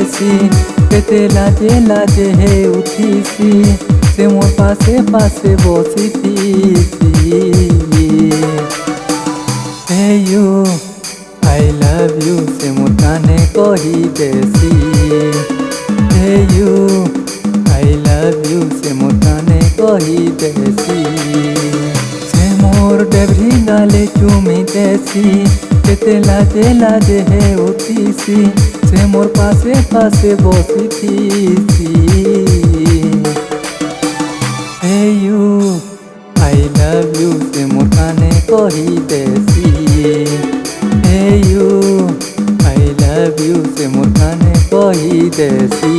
देसी केते लाजे लाजे हे उठिसी से मोर पासे पासे बसिथिसी हे यू आई लव यू से मोर काने कही देसी हे यू आई लव यू से मोर काने कही देसी से मोर डेबरी गाले चुमी देसी केते लाजे लाजे हे उठिसी से मोर पासे पासे बसिथिसी हे यू आई लव यू से मोर काने कही देसी हे यू आई लव यू से मोर काने कही देसी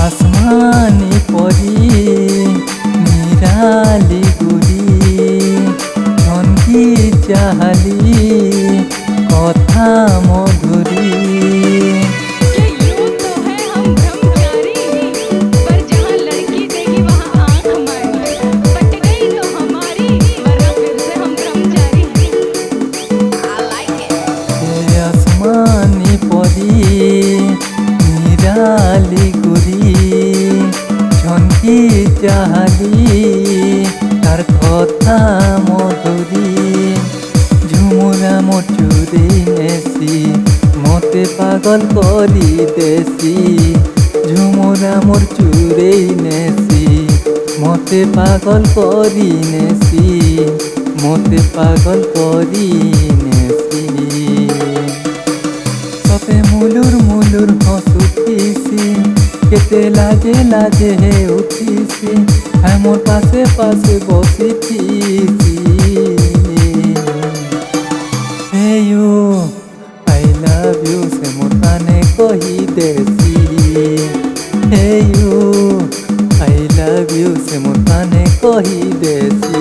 आसमानी परी निराली गुरी धनकी चाहली कथा मधुरी आसमानी परी निराली गुरी झनकी चाहली तार कथा मधुरी झुमुरा मोर चुरी नेसी मते पागल करी देसी झुमुरा मोर चुरी नेसी मते पागल करी नेसी मते पागल करी नेसी सते मुलुर मुलुर हसुथिसी केते लाजे लाजे हे उठिसी है मोर पासे पासे बसिथिसी हे यू आई लव यू से मोर काने कही देसी हे यू आई लव यू से मोर काने कही देसी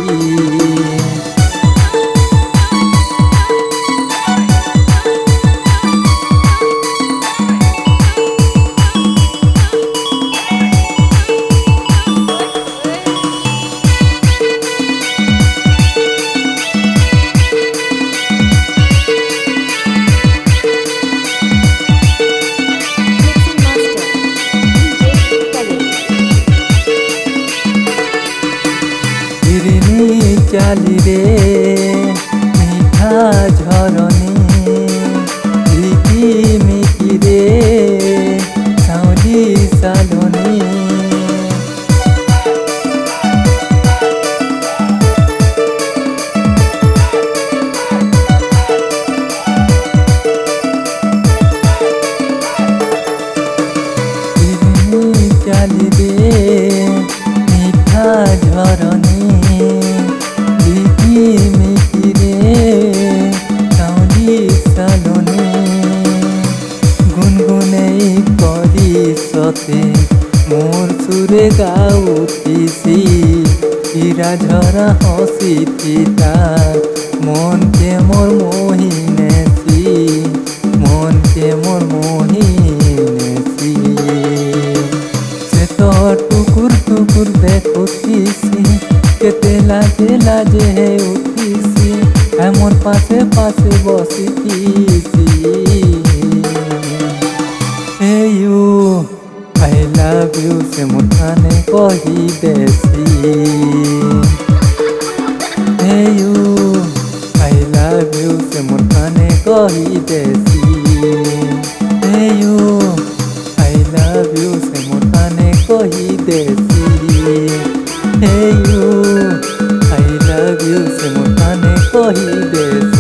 चाली रे मीठा झरनी लिकी मिकी रे साउली सालोनी चाली रे मीठा झरनी मिकी रे साउली सालोनी गुनगुनै करी सते मोर सुरे गाउथिसी हीरा झरा हसिथि तार मन के मोर मोहिनेसी मन के मोर मोहिनेसी से तो टुकुर टुकुर देखुथिसी केते लाजे लाजे हे उठिसी है मोर पासे पासे बसिथिसी हे यू आई लव यू से मोर काने कही देसी हे यू आई लव यू से मोर काने कही देसी हे यू आई लव यू से मोर काने कही देसी हे यू आई लव यू से मोर काने कही देसी।